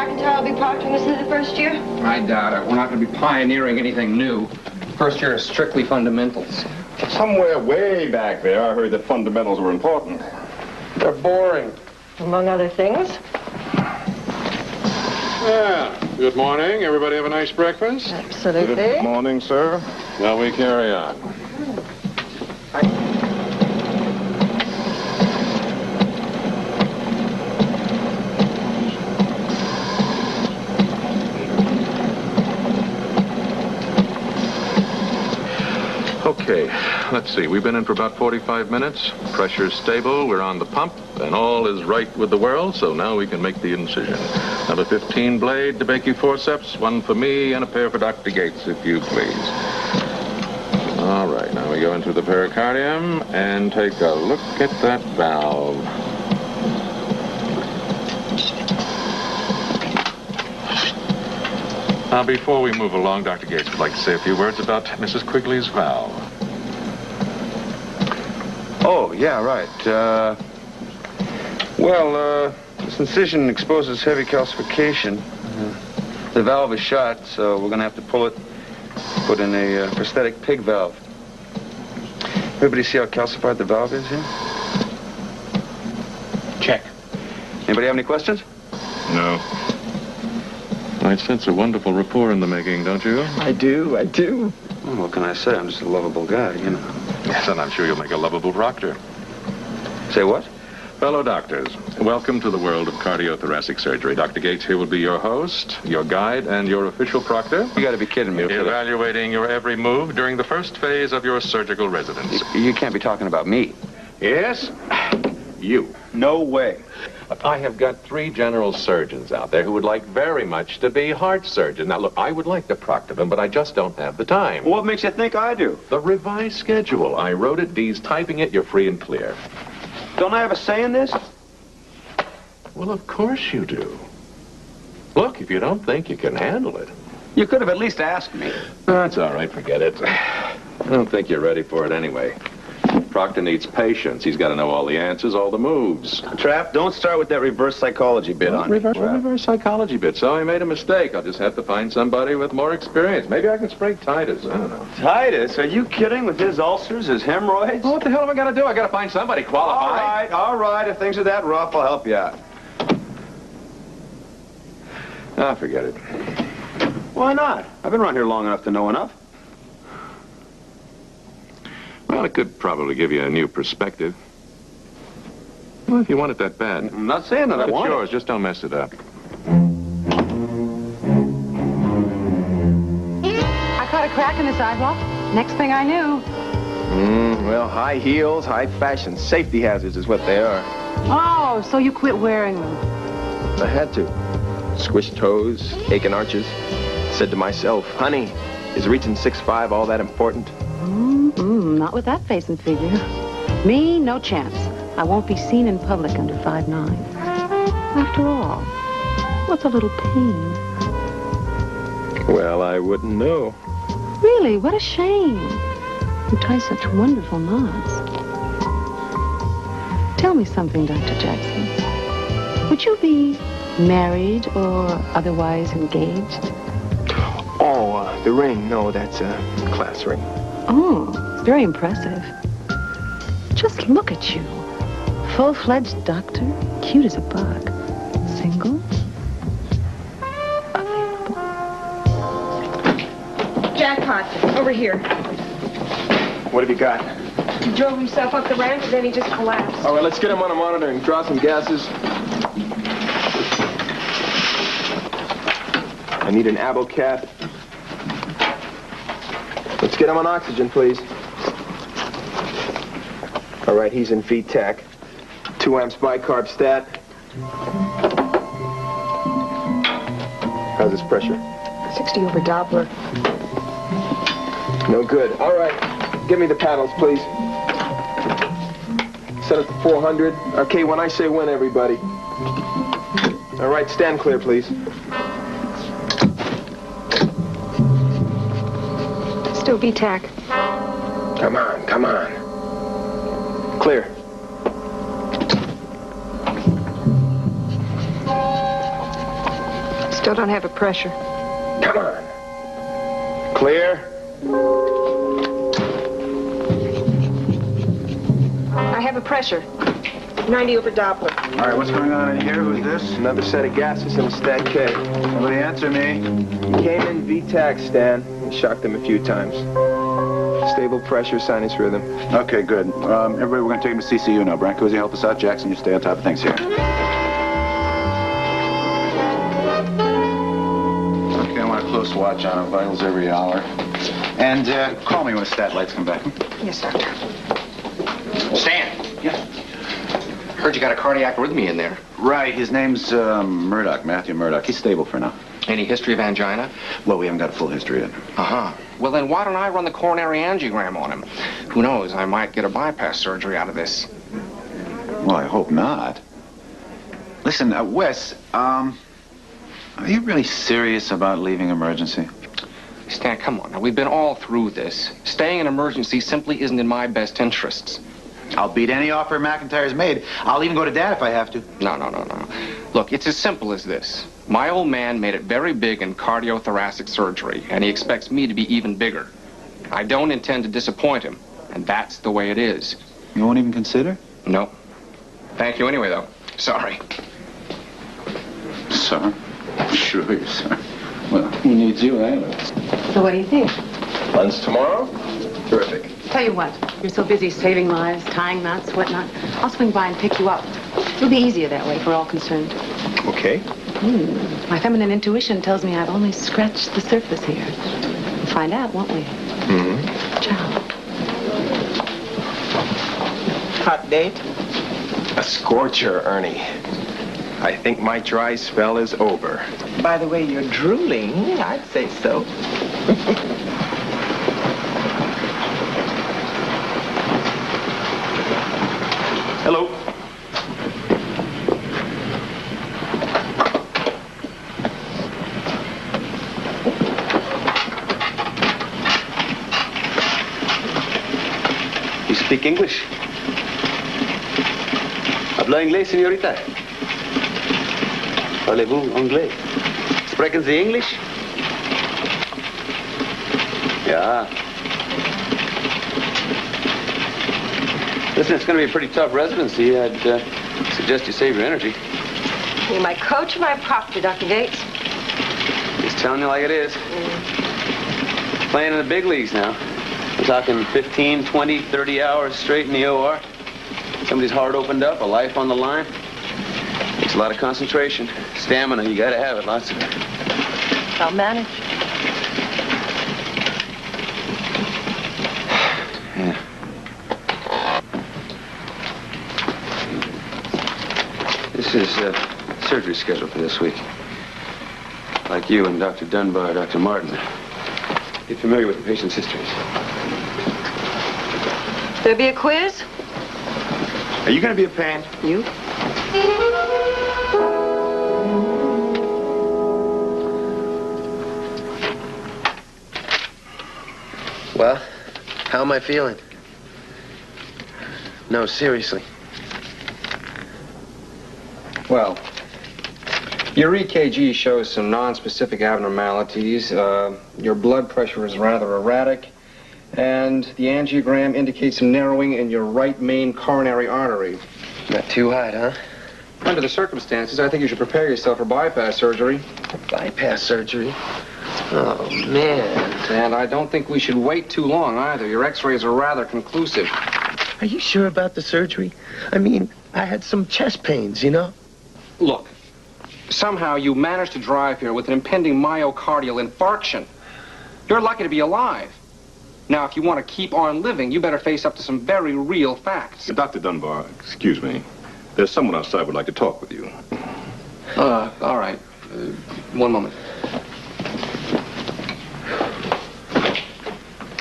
McIntyre will be proctoring this in the first year? I doubt it. We're not going to be pioneering anything new. First year is strictly fundamentals. Somewhere way back there, I heard that fundamentals were important. They're boring. Among other things. Well, good morning. Everybody have a nice breakfast? Absolutely. Good morning, sir. Shall we carry on? Okay, let's see. We've been in for about 45 minutes. Pressure's stable. We're on the pump, and all is right with the world, so now we can make the incision. Another 15 blade to make you forceps, one for me and a pair for Dr. Gates, if you please. All right, now we go into the pericardium and take a look at that valve. Now, before we move along, Dr. Gates would like to say a few words about Mrs. Quigley's valve. Oh, yeah, right. This incision exposes heavy calcification. The valve is shot, so we're going to have to pull it, put in a prosthetic pig valve. Everybody see how calcified the valve is here? Check. Anybody have any questions? No. I sense a wonderful rapport in the making, don't you? I do. Well, what can I say? I'm just a lovable guy, you know. Yes, and I'm sure you'll make a lovable proctor. Say what? Fellow doctors, welcome to the world of cardio-thoracic surgery. Dr. Gates here will be your host, your guide, and your official proctor. You got to be kidding me. Evaluating your every move during the first phase of your surgical residence. You can't be talking about me. Yes? You. No way. I have got 3 general surgeons out there who would like very much to be heart surgeons. Now, look, I would like to proctor them, but I just don't have the time. What makes you think I do? The revised schedule. I wrote it, Dee's typing it, you're free and clear. Don't I have a say in this? Well, of course you do. Look, if you don't think you can handle it. You could have at least asked me. That's all right, forget it. I don't think you're ready for it anyway. Proctor needs patience. He's got to know all the answers, all the moves. Trap, don't start with that reverse psychology bit on me. Reverse psychology bit. So I made a mistake. I'll just have to find somebody with more experience. Maybe I can spray Titus. I don't know. Titus? Are you kidding with his ulcers, his hemorrhoids? Well, what the hell have I got to do? I got to find somebody qualified. All right. If things are that rough, I'll help you out. Ah, forget it. Why not? I've been around here long enough to know enough. Well, it could probably give you a new perspective. Well, if you want it that bad. I'm not saying that I want it. It's yours. Just don't mess it up. I caught a crack in the sidewalk. Next thing I knew. Well, high heels, high fashion, safety hazards is what they are. Oh, so you quit wearing them. I had to. Squished toes, aching arches. Said to myself, honey, is reaching 6'5" all that important? Not with that face and figure. Me, no chance. I won't be seen in public under 5'9". After all, what's a little pain? Well, I wouldn't know. Really, what a shame. You tie such wonderful knots. Tell me something, Dr. Jackson. Would you be married or otherwise engaged? Oh, the ring. No, that's a class ring. Oh, it's very impressive. Just look at you. Full-fledged doctor, cute as a bug. Single? Available. Jackpot, over here. What have you got? He drove himself up the ramp and then he just collapsed. All right, let's get him on a monitor and draw some gases. I need an abo cap. Let's get him on oxygen, please. All right, he's in VTAC. 2 amps bicarb stat. How's his pressure? 60 over Doppler. No good. All right, give me the paddles, please. Set it to 400. Okay, when I say when, everybody. All right, stand clear, please. Still VTAC. Come on, come on. Clear. Still don't have a pressure. Come on. Clear? I have a pressure. 90 over Doppler. All right, what's going on in here? Who's this? Another set of gases in a stat K. Somebody answer me. He came in VTAC, Stan. He shocked him a few times. Stable pressure, sinus rhythm. Okay, good. Everybody, we're going to take him to CCU now. Branco, you help us out. Jackson, you stay on top of things here. Okay, I want a close watch on him. Vitals every hour. And call me when the stat lights come back. Yes, doctor. Stan. Yeah. Heard you got a cardiac arrhythmia in there. Right, his name's Murdoch, Matthew Murdoch. He's stable for now. Any history of angina? Well, we haven't got a full history yet. Uh-huh. Well, then why don't I run the coronary angiogram on him? Who knows, I might get a bypass surgery out of this. Well, I hope not. Listen, Wes, are you really serious about leaving emergency? Stan, come on. Now, we've been all through this. Staying in emergency simply isn't in my best interests. I'll beat any offer McIntyre's made. I'll even go to Dad if I have to. No. Look, it's as simple as this. My old man made it very big in cardio-thoracic surgery, and he expects me to be even bigger. I don't intend to disappoint him, and that's the way it is. You won't even consider? No. Thank you anyway, though. Sorry. Sir? Sure, you sir. Well, who needs you anyway? So what do you think? Lunch tomorrow? Terrific. Tell you what, you're so busy saving lives, tying knots, whatnot. I'll swing by and pick you up. It'll be easier that way if we're all concerned. Okay. My feminine intuition tells me I've only scratched the surface here. We'll find out, won't we? Mm-hmm. Ciao. Hot date? A scorcher, Ernie. I think my dry spell is over. By the way, you're drooling. I'd say so. Hello. You speak English? Habla inglés, señorita? Parlez-vous anglais? Sprechen Sie English? Yeah. Listen, it's going to be a pretty tough residency. I'd suggest you save your energy. You my coach or my proctor, Dr. Gates? Just telling you like it is. Playing in the big leagues now. We're talking 15, 20, 30 hours straight in the OR. Somebody's heart opened up, a life on the line. Takes a lot of concentration. Stamina, you gotta have it, lots of it. I'll manage. Yeah. This is surgery schedule for this week. Like you and Dr. Dunbar, Dr. Martin. Get familiar with the patient's histories. There'll be a quiz? Are you going to be a pain? You? Well, how am I feeling? No, seriously. Well, your EKG shows some non-specific abnormalities. Your blood pressure is rather erratic. And the angiogram indicates some narrowing in your right main coronary artery. Not too hot, huh? Under the circumstances, I think you should prepare yourself for bypass surgery. Bypass surgery? Oh, man. And I don't think we should wait too long either. Your x-rays are rather conclusive. Are you sure about the surgery? I mean, I had some chest pains, you know? Look, somehow you managed to drive here with an impending myocardial infarction. You're lucky to be alive. Now, if you want to keep on living, you better face up to some very real facts. Dr. Dunbar, excuse me. There's someone outside would like to talk with you. All right. One moment.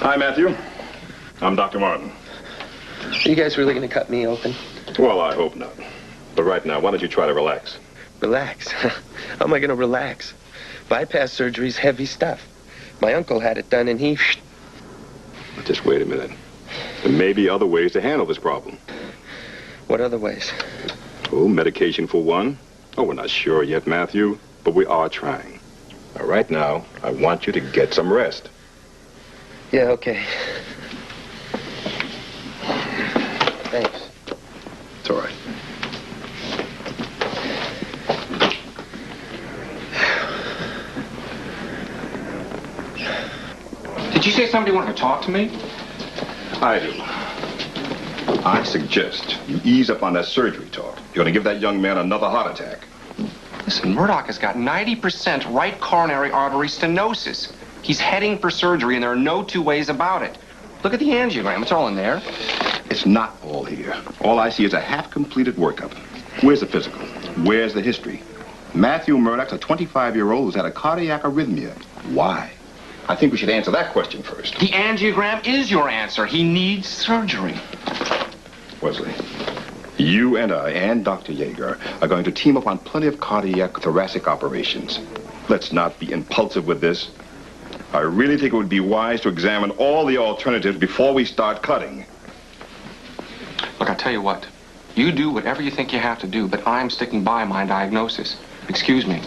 Hi, Matthew. I'm Dr. Martin. Are you guys really going to cut me open? Well, I hope not. But right now, why don't you try to relax? Relax? How am I going to relax? Bypass surgery's heavy stuff. My uncle had it done and he... Just wait a minute. There may be other ways to handle this problem. What other ways? Oh, medication for one. Oh, we're not sure yet, Matthew, but we are trying. Now, right now, I want you to get some rest. Yeah, okay. Thanks. It's all right. Did you say somebody wanted to talk to me? I do. I suggest you ease up on that surgery talk. You're going to give that young man another heart attack. Listen, Murdoch has got 90% right coronary artery stenosis. He's heading for surgery, and there are no two ways about it. Look at the angiogram. It's all in there. It's not all here. All I see is a half-completed workup. Where's the physical? Where's the history? Matthew Murdoch's a 25-year-old who's had a cardiac arrhythmia. Why? I think we should answer that question first. The angiogram is your answer. He needs surgery. Wesley, you and I and Dr. Yeager are going to team up on plenty of cardio-thoracic operations. Let's not be impulsive with this. I really think it would be wise to examine all the alternatives before we start cutting. Look, I'll tell you what. You do whatever you think you have to do, but I'm sticking by my diagnosis. Excuse me.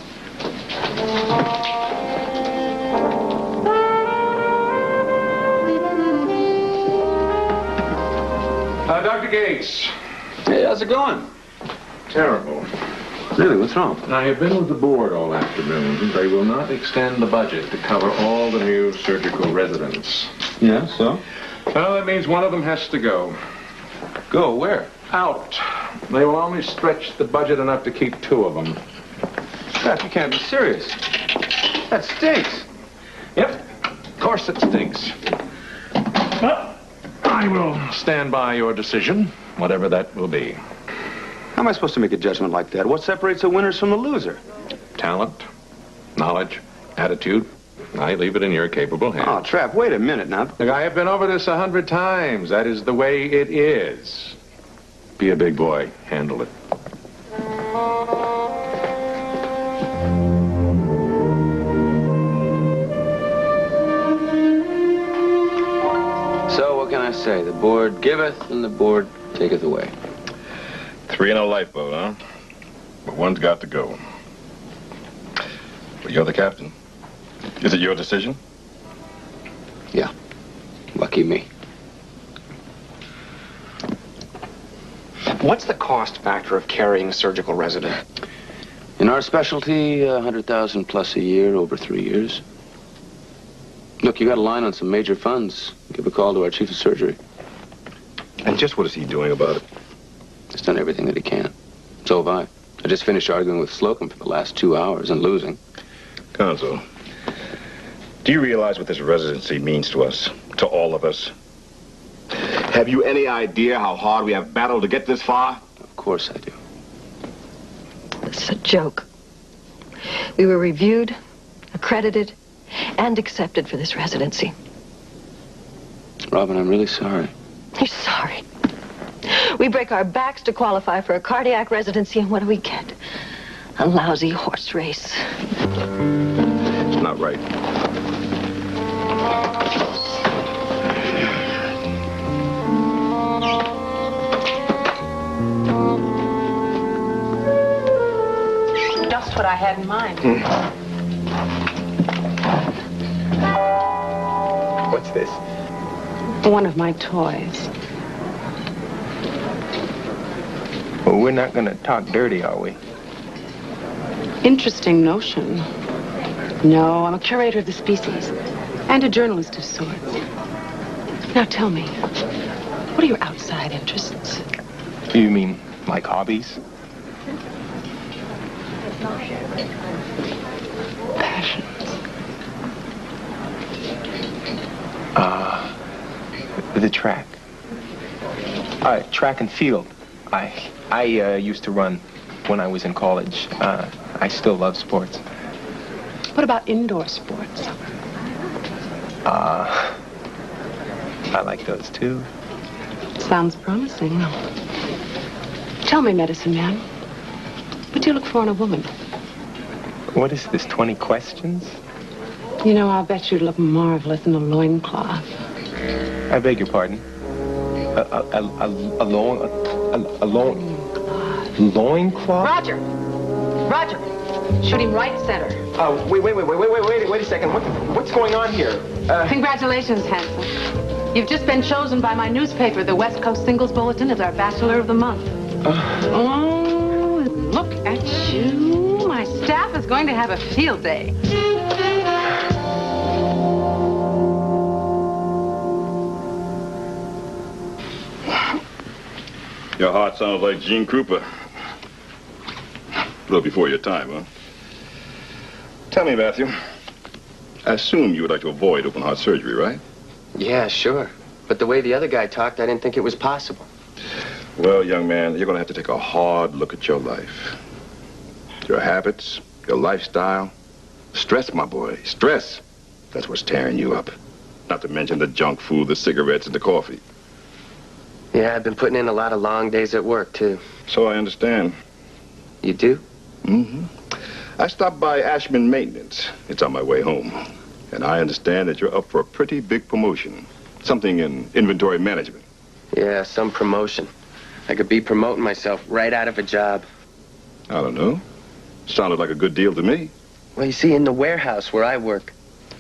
Dr. Gates. Hey, how's it going? Terrible. Really, what's wrong? I have been with the board all afternoon. They will not extend the budget to cover all the new surgical residents. Yeah, so? Well, that means one of them has to go. Go where? Out. They will only stretch the budget enough to keep 2 of them. Scott, you can't be serious. That stinks. Yep. Of course it stinks. But I will stand by your decision, whatever that will be. How am I supposed to make a judgment like that? What separates the winners from the loser? Talent, knowledge, attitude. I leave it in your capable hands. Oh, Trapp, wait a minute now. Look, I have been over this 100 times. That is the way it is. Be a big boy. Handle it. So, what can I say? The board giveth and the board taketh away. 3 in a lifeboat, huh? But one's got to go. But you're the captain. Is it your decision? Yeah. Lucky me. What's the cost factor of carrying a surgical resident? In our specialty, 100,000 plus a year over 3 years. Look, you got a line on some major funds. Give a call to our chief of surgery. And just what is he doing about it? He's done everything that he can. So have I. I just finished arguing with Slocum for the last 2 hours and losing. Gonzo, do you realize what this residency means to us? To all of us? Have you any idea how hard we have battled to get this far? Of course I do. It's a joke. We were reviewed, accredited, and accepted for this residency. Robin, I'm really sorry. You're sorry. We break our backs to qualify for a cardiac residency, and what do we get? A lousy horse race. It's not right. Just what I had in mind. What's this? One of my toys. Well, we're not going to talk dirty, are we? Interesting notion. No, I'm a curator of the species and a journalist of sorts. Now tell me, what are your outside interests? You mean like hobbies? Passions. The track. Track and field. I used to run when I was in college. I still love sports. What about indoor sports? I like those too. Sounds promising. Tell me, medicine man, what do you look for in a woman? What is this, 20 questions? You know, I'll bet you'd look marvelous in a loincloth. I beg your pardon? A loincloth? Roger! Roger! Shoot him right center. Wait a second. What's going on here? Congratulations, handsome. You've just been chosen by my newspaper, the West Coast Singles Bulletin, as our Bachelor of the Month. Oh, look at you. My staff is going to have a field day. Your heart sounds like Gene Krupa. A little before your time, huh? Tell me, Matthew. I assume you would like to avoid open heart surgery, right? Yeah, sure. But the way the other guy talked, I didn't think it was possible. Well, young man, you're going to have to take a hard look at your life. Your habits, your lifestyle. Stress, my boy, stress. That's what's tearing you up. Not to mention the junk food, the cigarettes, and the coffee. Yeah, I've been putting in a lot of long days at work, too. So I understand. You do? Mm-hmm. I stopped by Ashman Maintenance. It's on my way home. And I understand that you're up for a pretty big promotion. Something in inventory management. Yeah, some promotion. I could be promoting myself right out of a job. I don't know. Sounded like a good deal to me. Well, you see, in the warehouse where I work,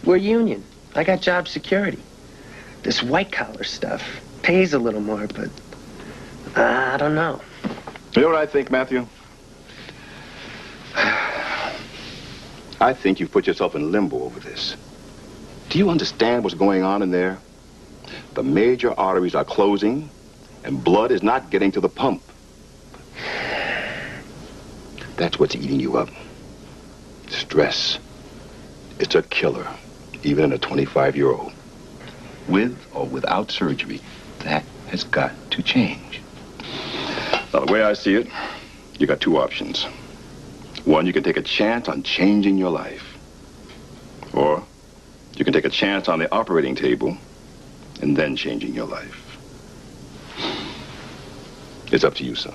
we're union. I got job security. This white-collar stuff pays a little more, but I don't know. You know what I think, Matthew? I think you've put yourself in limbo over this. Do you understand what's going on in there? The major arteries are closing, and blood is not getting to the pump. That's what's eating you up. Stress. It's a killer, even in a 25-year-old. With or without surgery, that has got to change. Now, the way I see it, you got two options. One, you can take a chance on changing your life. Or you can take a chance on the operating table and then changing your life. It's up to you, son.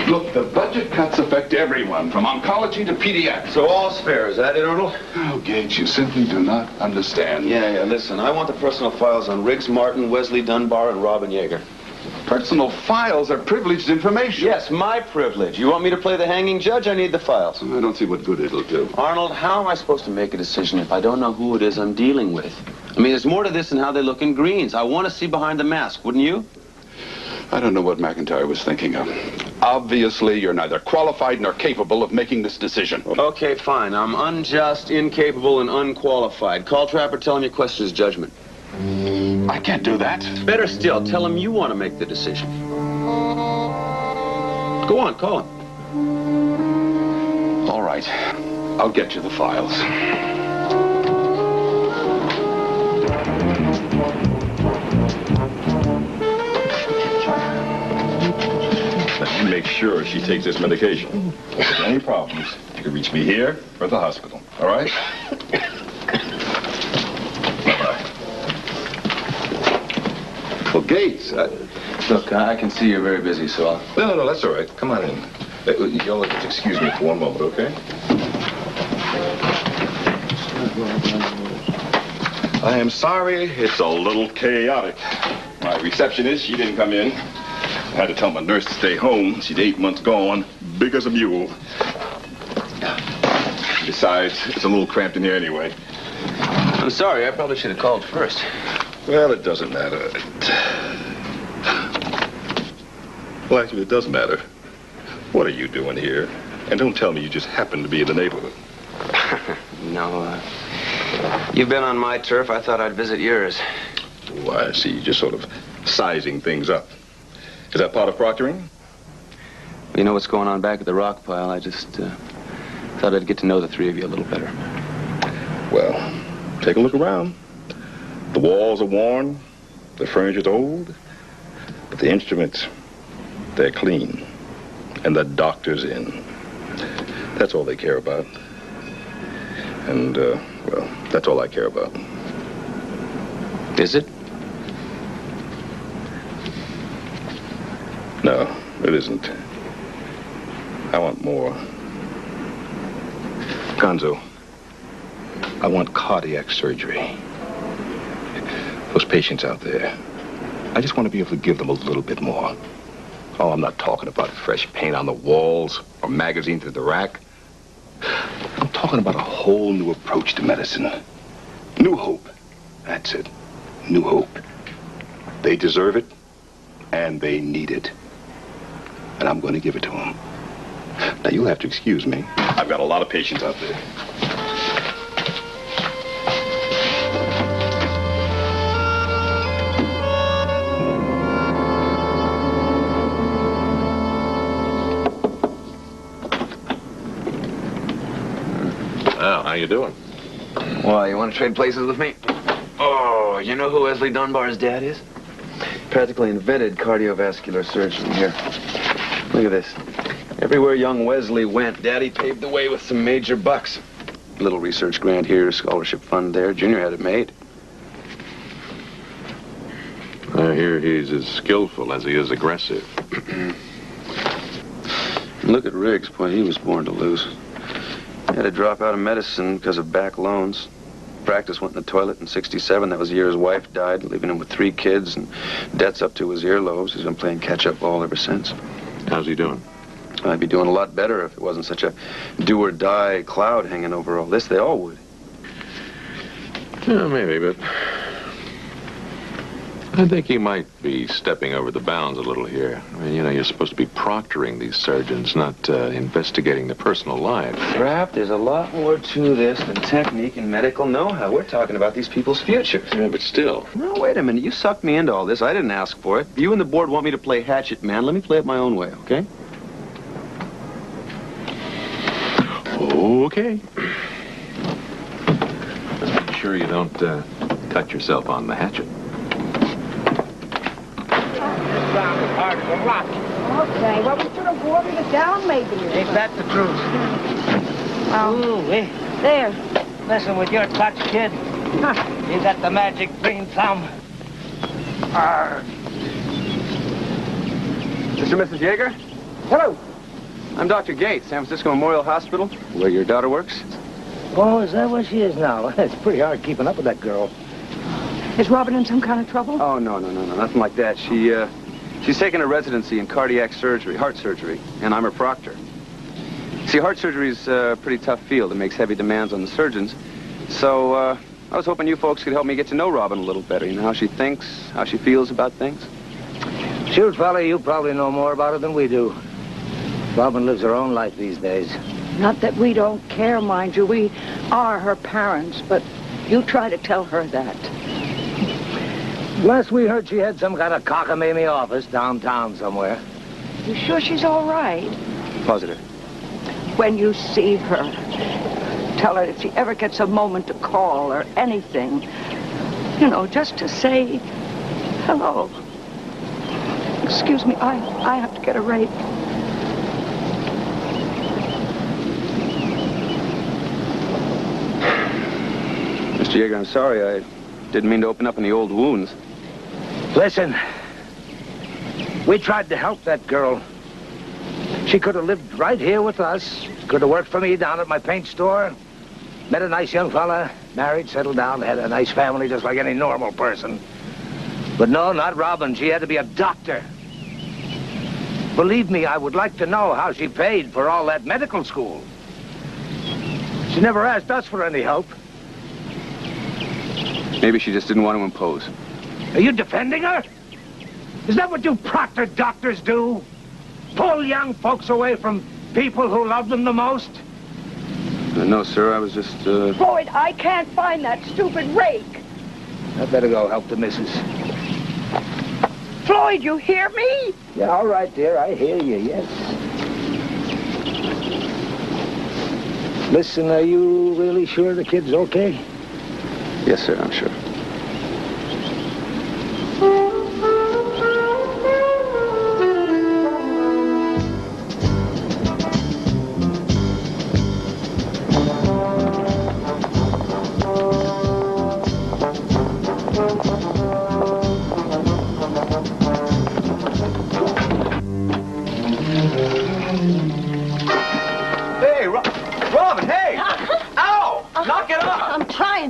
Look, the budget cuts affect everyone, from oncology to pediatrics. So all's fair, is that it, Arnold? Oh, Gage, you simply do not understand. Yeah, listen, I want the personal files on Riggs Martin, Wesley Dunbar, and Robin Yeager. Personal files are privileged information. Yes, my privilege. You want me to play the hanging judge? I need the files. I don't see what good it'll do. Arnold, how am I supposed to make a decision if I don't know who it is I'm dealing with? I mean, there's more to this than how they look in greens. I want to see behind the mask, wouldn't you? I don't know what McIntyre was thinking of. Obviously, you're neither qualified nor capable of making this decision. Okay, fine. I'm unjust, incapable, and unqualified. Call Trapper, tell him your question is judgment. I can't do that. Better still, tell him you want to make the decision. Go on, call him. All right. I'll get you the files. Make sure she takes this medication. If there's any problems, you can reach me here or at the hospital. All right? Bye-bye. Well, Gates, Look, I can see you're very busy, so I'll... No, that's all right. Come on in. You'll excuse me for one moment, okay? I am sorry. It's a little chaotic. My receptionist, she didn't come in. I had to tell my nurse to stay home. She's 8 months gone, big as a mule. Besides, it's a little cramped in here anyway. I'm sorry, I probably should have called first. Well, it doesn't matter. Well, actually, it does matter. What are you doing here? And don't tell me you just happen to be in the neighborhood. No, you've been on my turf. I thought I'd visit yours. Oh, I see. You're just sort of sizing things up. Is that part of proctoring? You know what's going on back at the rock pile. I just thought I'd get to know the three of you a little better. Well, take a look around. The walls are worn, the furniture's old, but the instruments, they're clean, and the doctor's in. That's all they care about. And, well, that's all I care about. Is it? No, it isn't. I want more. Gonzo, I want cardiac surgery. Those patients out there, I just want to be able to give them a little bit more. Oh, I'm not talking about fresh paint on the walls or magazines at the rack. I'm talking about a whole new approach to medicine. New hope. That's it. New hope. They deserve it, and they need it. And I'm going to give it to them. Now, you'll have to excuse me. I've got a lot of patients out there. Well, how you doing? Why, you want to trade places with me? Oh, you know who Wesley Dunbar's dad is? Practically invented cardiovascular surgery here. Look at this. Everywhere young Wesley went, Daddy paved the way with some major bucks. Little research grant here, scholarship fund there. Junior had it made. I hear he's as skillful as he is aggressive. Look at Riggs. Boy, he was born to lose. He had to drop out of medicine because of back loans. Practice went in the toilet in '67. That was the year his wife died, leaving him with 3 kids and debts up to his earlobes. He's been playing catch-up ball ever since. How's he doing? I'd be doing a lot better if it wasn't such a do-or-die cloud hanging over all this. They all would. Yeah, maybe, but I think he might be stepping over the bounds a little here. I mean, you know, you're supposed to be proctoring these surgeons, not investigating their personal lives. Rap, there's a lot more to this than technique and medical know-how. We're talking about these people's futures. Yeah, but still. No, wait a minute. You sucked me into all this. I didn't ask for it. You and the board want me to play hatchet man. Let me play it my own way, okay? Okay. Just make sure you don't cut yourself on the hatchet. Hard as a rock. Okay, well, we should have watered it down, maybe. Ain't that the truth? Ooh, There. Messing with your touch, kid. Huh. You got the magic green thumb. Arr. Mr. and Mrs. Yeager? Hello. I'm Dr. Gates, San Francisco Memorial Hospital, where your daughter works. Oh, is that where she is now? It's pretty hard keeping up with that girl. Is Robin in some kind of trouble? Oh, no, nothing like that. She's taking a residency in cardiac surgery, heart surgery, and I'm her proctor. See, heart surgery is a pretty tough field. It makes heavy demands on the surgeons. So, I was hoping you folks could help me get to know Robin a little better. You know, how she thinks, how she feels about things. Shoot, fella, you probably know more about it than we do. Robin lives her own life these days. Not that we don't care, mind you. We are her parents, but you try to tell her that. Last we heard, she had some kind of cockamamie office downtown somewhere. You sure she's all right? Positive. When you see her, tell her if she ever gets a moment to call or anything, you know, just to say hello. Excuse me, I have to get a rake. Mr. Yeager, I'm sorry. I didn't mean to open up any old wounds. Listen, we tried to help that girl. She could have lived right here with us. Could have worked for me down at my paint store. Met a nice young fella, married, settled down, had a nice family just like any normal person. But no, not Robin. She had to be a doctor. Believe me, I would like to know how she paid for all that medical school. She never asked us for any help. Maybe she just didn't want to impose. Are you defending her? Is that what you proctor doctors do? Pull young folks away from people who love them the most? No, sir, I was just, Floyd, I can't find that stupid rake. I better go help the missus. Floyd, you hear me? Yeah, all right, dear, I hear you, yes. Listen, are you really sure the kid's okay? Yes, sir, I'm sure.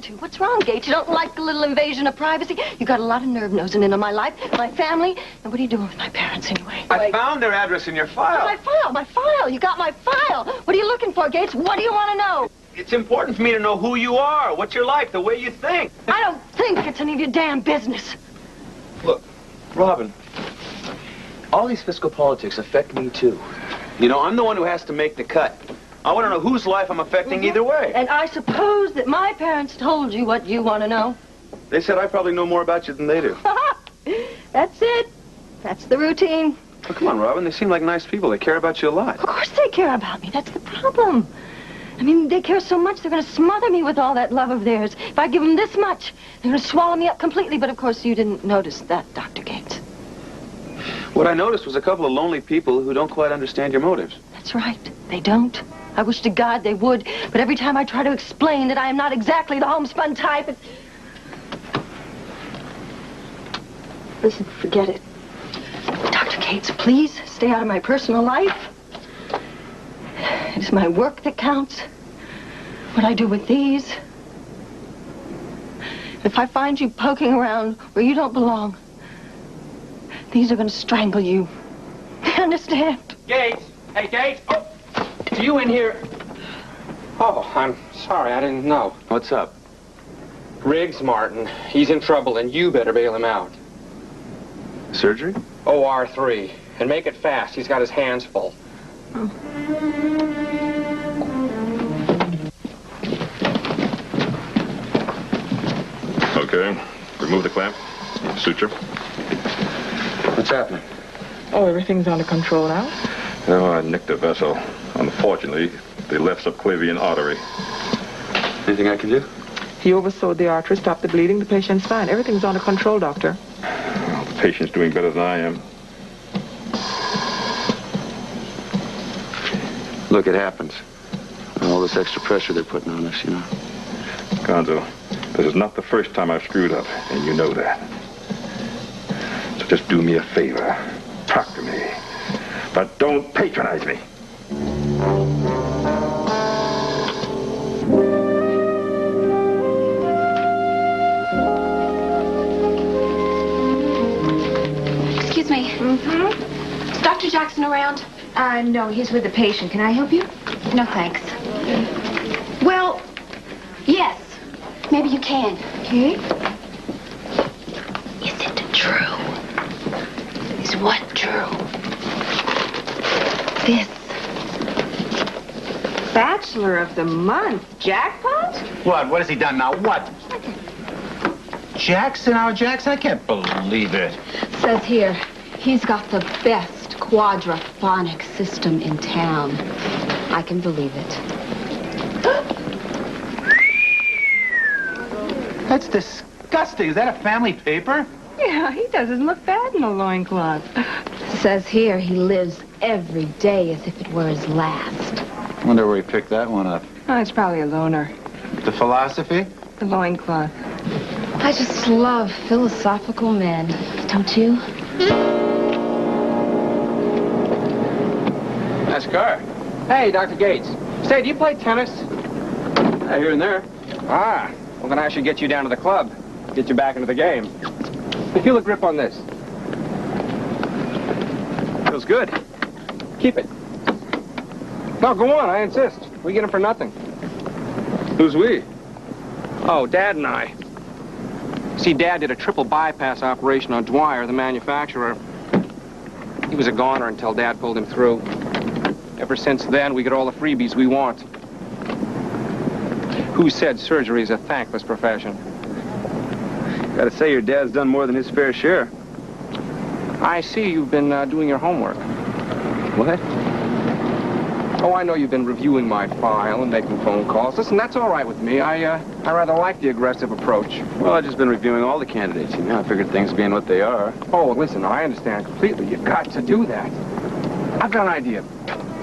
to? What's wrong, Gates? You don't like a little invasion of privacy? You got a lot of nerve nosing into my life, my family, and what are you doing with my parents anyway? I found their address in your file. My file. You got my file. What are you looking for, Gates? What do you want to know? It's important for me to know who you are, what you're like, the way you think. I don't think it's any of your damn business. Look, Robin, all these fiscal politics affect me too. You know, I'm the one who has to make the cut. I want to know whose life I'm affecting either way. And I suppose that my parents told you what you want to know. They said I probably know more about you than they do. That's it. That's the routine. Oh, come on, Robin. They seem like nice people. They care about you a lot. Of course they care about me. That's the problem. I mean, they care so much, they're going to smother me with all that love of theirs. If I give them this much, they're going to swallow me up completely. But, of course, you didn't notice that, Dr. Gates. What I noticed was a couple of lonely people who don't quite understand your motives. That's right. They don't. I wish to God they would. But every time I try to explain that I am not exactly the homespun type, it's... Listen, forget it. Dr. Gates, please stay out of my personal life. It is my work that counts. What I do with these. If I find you poking around where you don't belong, these are going to strangle you. Understand? Gates! Hey, Gates! Oh, are you in here? Oh, I'm sorry. I didn't know. What's up? Riggs Martin. He's in trouble, and you better bail him out. Surgery? OR3. And make it fast. He's got his hands full. Oh. Okay. Remove the clamp. Suture. What's happening? Oh, everything's under control now? No, I nicked a vessel. Unfortunately, the left subclavian artery. Anything I can do? He oversewed the artery, stopped the bleeding. The patient's fine. Everything's under control, doctor. Well, the patient's doing better than I am. Look, it happens. All this extra pressure they're putting on us, you know. Gonzo, this is not the first time I've screwed up, and you know that. So just do me a favor. Talk to me. But don't patronize me. Excuse me. Mm-hmm. Is Dr. Jackson around? No, he's with the patient. Can I help you? No, thanks. Well, yes. Maybe you can. Okay. Is it true? Is what true? This. Bachelor of the month. Jackpot? What? What has he done now? What? Jackson, our Jackson? I can't believe it. Says here, he's got the best quadraphonic system in town. I can believe it. That's disgusting. Is that a family paper? Yeah, he doesn't look bad in a loincloth. Says here he lives every day as if it were his last. Wonder where he picked that one up. Oh, it's probably a loner. The philosophy? The loincloth. I just love philosophical men, don't you? Nice car. Hey, Dr. Gates. Say, do you play tennis? Here and there. Ah, well, then I should get you down to the club. Get you back into the game. Feel the grip on this. Feels good. Keep it. No, go on, I insist. We get him for nothing. Who's we? Oh, Dad and I. See, Dad did a triple bypass operation on Dwyer, the manufacturer. He was a goner until Dad pulled him through. Ever since then, we get all the freebies we want. Who said surgery is a thankless profession? Gotta say, your dad's done more than his fair share. I see you've been doing your homework. What? Oh, I know you've been reviewing my file and making phone calls. Listen, that's all right with me. I rather like the aggressive approach. Well, I've just been reviewing all the candidates. You know, I figured things being what they are. Oh, listen, I understand completely. You've got to do that. I've got an idea.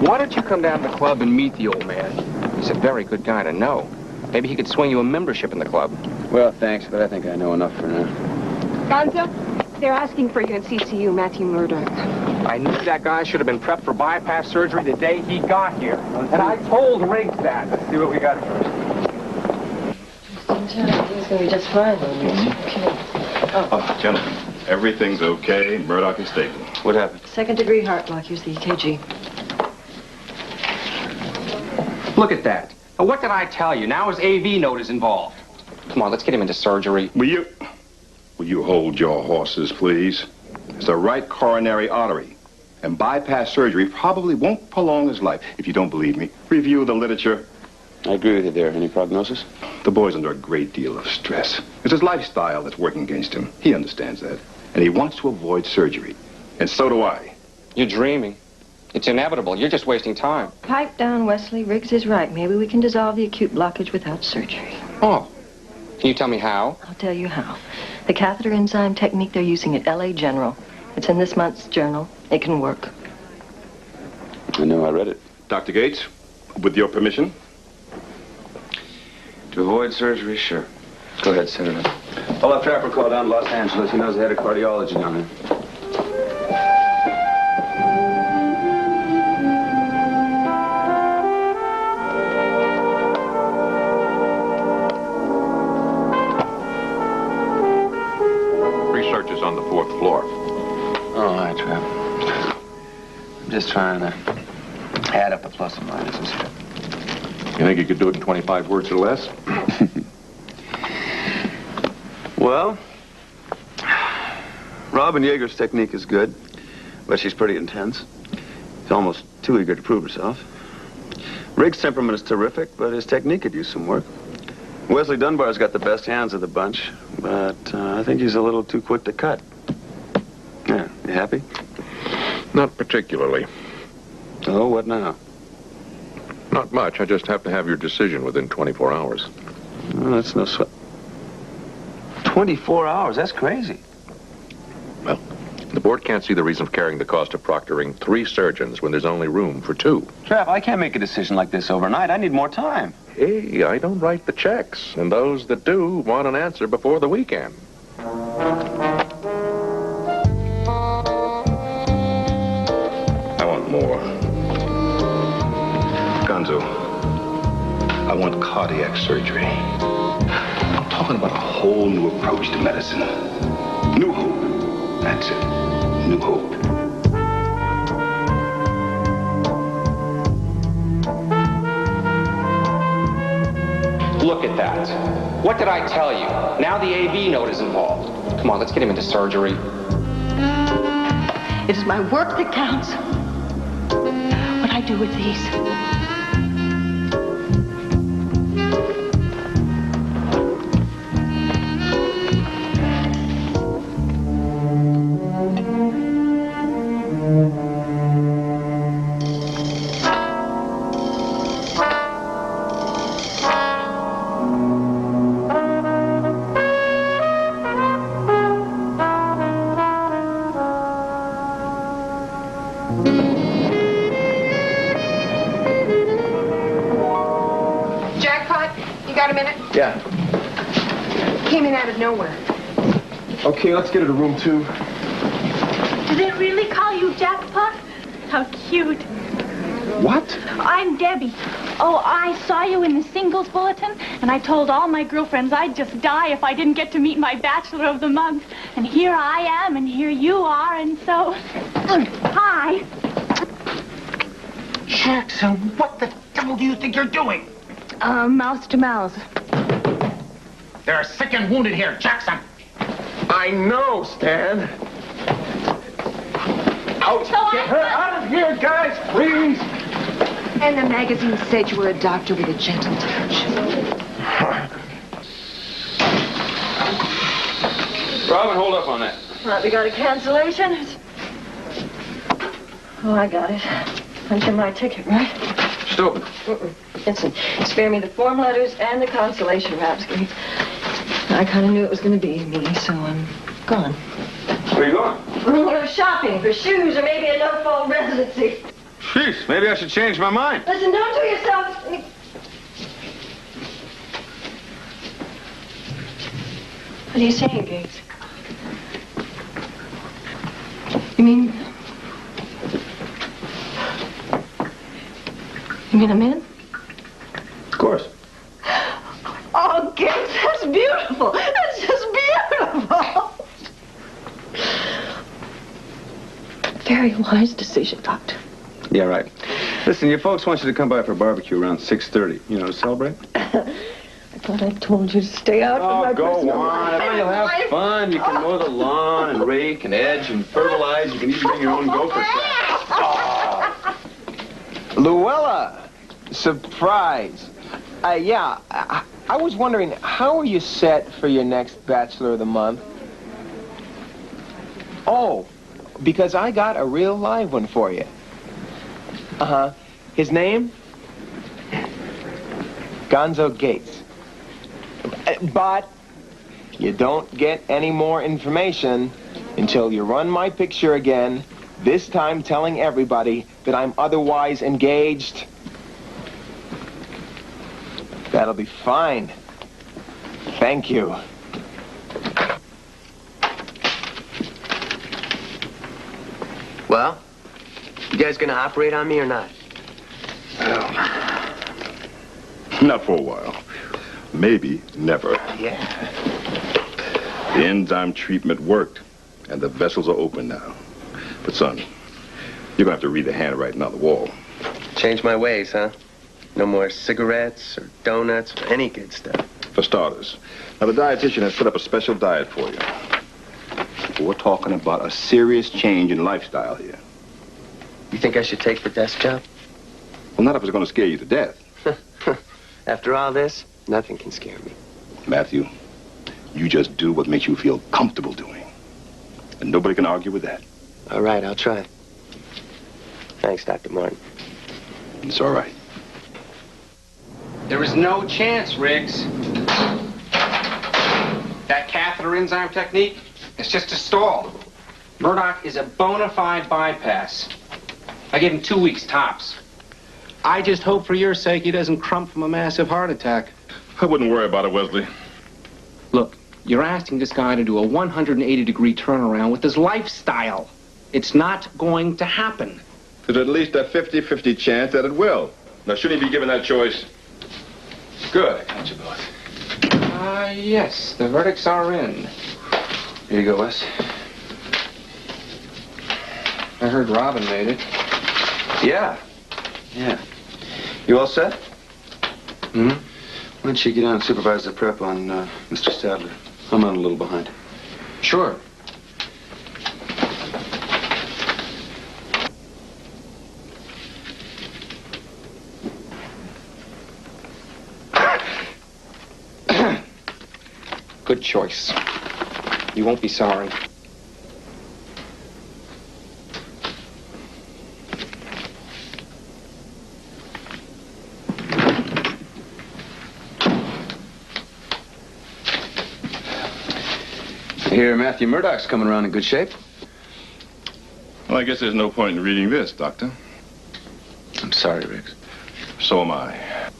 Why don't you come down to the club and meet the old man? He's a very good guy to know. Maybe he could swing you a membership in the club. Well, thanks, but I think I know enough for now. Gonzo, they're asking for you in CCU, Matthew Murdoch. I knew that guy should have been prepped for bypass surgery the day he got here. And I told Riggs that. Let's see what we got first. He's going to be just fine, though. Okay. Oh, gentlemen, everything's okay. Murdoch is stable. What happened? Second-degree heart block. Here's the EKG. Look at that. Now, what did I tell you? Now his AV node is involved. Come on, let's get him into surgery. Will you hold your horses, please? It's the right coronary artery. And bypass surgery probably won't prolong his life. If you don't believe me, review the literature. I agree with you there. Any prognosis? The boy's under a great deal of stress. It's his lifestyle that's working against him. He understands that. And he wants to avoid surgery. And so do I. You're dreaming. It's inevitable. You're just wasting time. Pipe down, Wesley. Riggs is right. Maybe we can dissolve the acute blockage without surgery. Oh. Can you tell me how? I'll tell you how. The catheter enzyme technique they're using at LA General. It's in this month's journal. It can work. I know, I read it. Dr. Gates, with your permission. To avoid surgery, sure. Go ahead, set it up. I'll have Trapper call down to Los Angeles. He knows the head of cardiology down there. Research is on the 4th floor. All right, Trapper. I'm just trying to add up the plus and minuses here. You think you could do it in 25 words or less? Well, Robin Yeager's technique is good, but she's pretty intense. She's almost too eager to prove herself. Riggs' temperament is terrific, but his technique could use some work. Wesley Dunbar's got the best hands of the bunch, but I think he's a little too quick to cut. Yeah, you happy? Not particularly. Oh, what now? Not much. I just have to have your decision within 24 hours. Oh, that's no sweat. 24 hours? That's crazy. Well, the board can't see the reason for carrying the cost of proctoring 3 surgeons when there's only room for 2. Trap, I can't make a decision like this overnight. I need more time. Hey, I don't write the checks, and those that do want an answer before the weekend. I want more. Gonzo, I want cardiac surgery. I'm talking about a whole new approach to medicine. New hope. That's it. New hope. Look at that. What did I tell you? Now the AV node is involved. Come on, let's get him into surgery. It is my work that counts. What I do with these. Yeah. Came in out of nowhere. Okay, let's get her to room 2. Did they really call you Jackpot? How cute. What? I'm Debbie. Oh, I saw you in the singles bulletin, and I told all my girlfriends I'd just die if I didn't get to meet my Bachelor of the Month. And here I am, and here you are, and so... Hi. Jackson, what the devil do you think you're doing? Mouth to mouth. There are sick and wounded here, Jackson. I know, Stan. Out! Get her out of here, guys, please! And the magazine said you were a doctor with a gentle touch. Robin, hold up on that. All right, we got a cancellation. Oh, I got it. Punch in my ticket, right? Stupid. Listen, spare me the form letters and the consolation wraps, Gates. I kind of knew it was going to be me, so I'm gone. Where are you going? I'm going shopping for shoes or maybe a no-fault residency. Jeez, maybe I should change my mind. Listen, don't do yourself... What are you saying, Gates? You mean I'm in? Of course. Oh, Gates, that's Very wise decision, Doctor. Yeah, right. Listen, your folks want you to come by for a barbecue around 6:30. You know, to celebrate? I thought I told you to stay out of my personal life. Oh, you'll have fun. You can mow the lawn and rake and edge and fertilize. You can even bring your own gopher trap. Oh. Luella, surprise. Yeah, I was wondering, how are you set for your next Bachelor of the Month? Oh, because I got a real live one for you. Uh-huh. His name? Gonzo Gates. But you don't get any more information until you run my picture again, this time telling everybody that I'm otherwise engaged. That'll be fine. Thank you. Well, you guys gonna operate on me or not? Not for a while. Maybe never. Yeah. The enzyme treatment worked, and the vessels are open now. But, son, you're gonna have to read the handwriting on the wall. Change my ways, huh? No more cigarettes or donuts or any good stuff. For starters. Now, the dietitian has put up a special diet for you. We're talking about a serious change in lifestyle here. You think I should take the desk job? Well, not if it's gonna scare you to death. After all this, nothing can scare me. Matthew, you just do what makes you feel comfortable doing. And nobody can argue with that. All right, I'll try. Thanks, Dr. Martin. It's all right. There is no chance, Riggs. That catheter enzyme technique is just a stall. Murdoch is a bona fide bypass. I give him 2 weeks tops. I just hope for your sake he doesn't crump from a massive heart attack. I wouldn't worry about it, Wesley. Look, you're asking this guy to do a 180-degree turnaround with his lifestyle. It's not going to happen. There's at least a 50-50 chance that it will. Now, shouldn't he be given that choice? Good, I got you both. Yes, the verdicts are in. Here you go, Wes. I heard Robin made it. Yeah. You all set? Hmm? Why don't you get down and supervise the prep on Mr. Sadler? I'm on a little behind. Sure. Good choice. You won't be sorry. I hear Matthew Murdoch's coming around in good shape. Well, I guess there's no point in reading this, Doctor. I'm sorry, Riggs. So am I.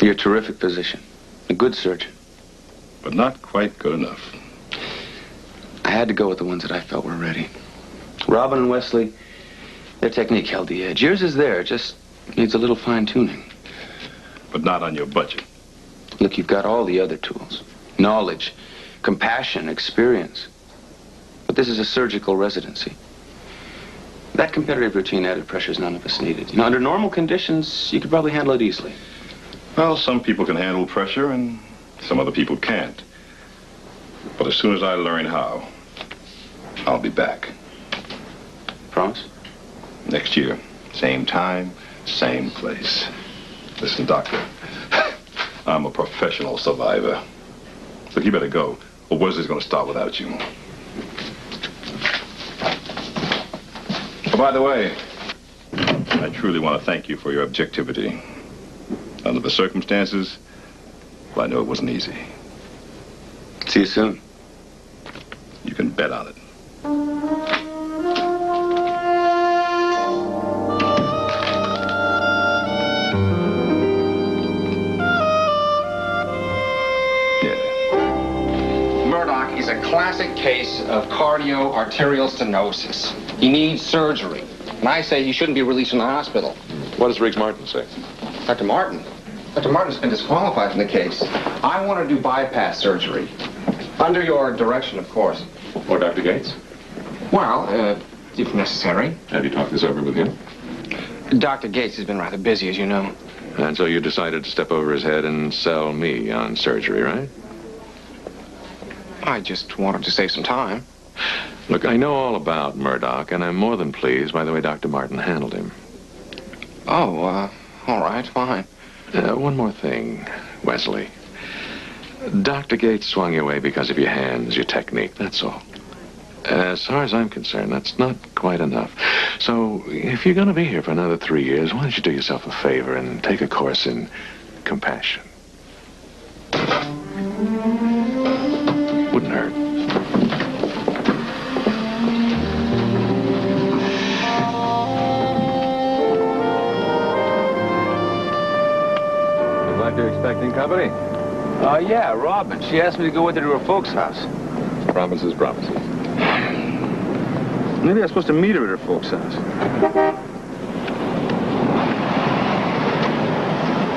You're a terrific physician. A good surgeon. But not quite good enough. I had to go with the ones that I felt were ready. Robin and Wesley, their technique held the edge. Yours is there, it just needs a little fine-tuning. But not on your budget. Look, you've got all the other tools. Knowledge, compassion, experience. But this is a surgical residency. That competitive routine added pressures none of us needed. You know, under normal conditions, you could probably handle it easily. Well, some people can handle pressure and some other people can't. But as soon as I learn how, I'll be back. Promise? Next year, same time, same place. Listen, Doctor, I'm a professional survivor. Look, you better go, or Wesley's gonna start without you. Oh, by the way, I truly want to thank you for your objectivity. Under the circumstances, well, I know it wasn't easy. See you soon. You can bet on it. Murdoch is a classic case of cardio-arterial stenosis. He needs surgery. And I say he shouldn't be released from the hospital. What does Riggs Martin say? Dr. Martin? Dr. Martin's been disqualified from the case. I want to do bypass surgery. Under your direction, of course. Or Dr. Gates? Well, if necessary. Have you talked this over with him? Dr. Gates has been rather busy, as you know. And so you decided to step over his head and sell me on surgery, right? I just wanted to save some time. Look, I know all about Murdoch, and I'm more than pleased by the way Dr. Martin handled him. Oh, all right, fine. One more thing, Wesley. Dr. Gates swung you away because of your hands, your technique, that's all. As far as I'm concerned, that's not quite enough. So, if you're going to be here for another 3 years, why don't you do yourself a favor and take a course in compassion? Wouldn't hurt. Look like you're expecting company. Yeah, Robin. She asked me to go with her to her folks' house. Promises, promises. Maybe I'm supposed to meet her at her folks' house.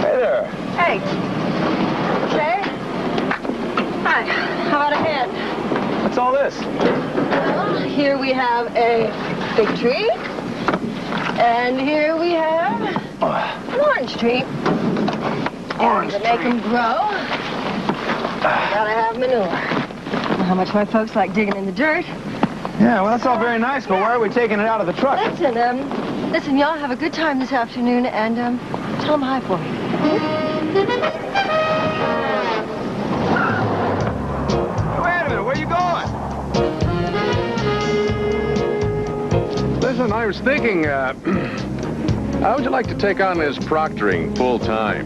Hey there. Hey. Okay. Hi. How about a hand? What's all this? Well, here we have a big tree. And here we have an orange tree. Orange to make them grow, you gotta have manure. Well, how much my folks like digging in the dirt. Yeah, well, that's all very nice, but why are we taking it out of the truck? Listen, y'all have a good time this afternoon, and, tell them hi for me. Wait a minute, where are you going? Listen, I was thinking, how would you like to take on this proctoring full time?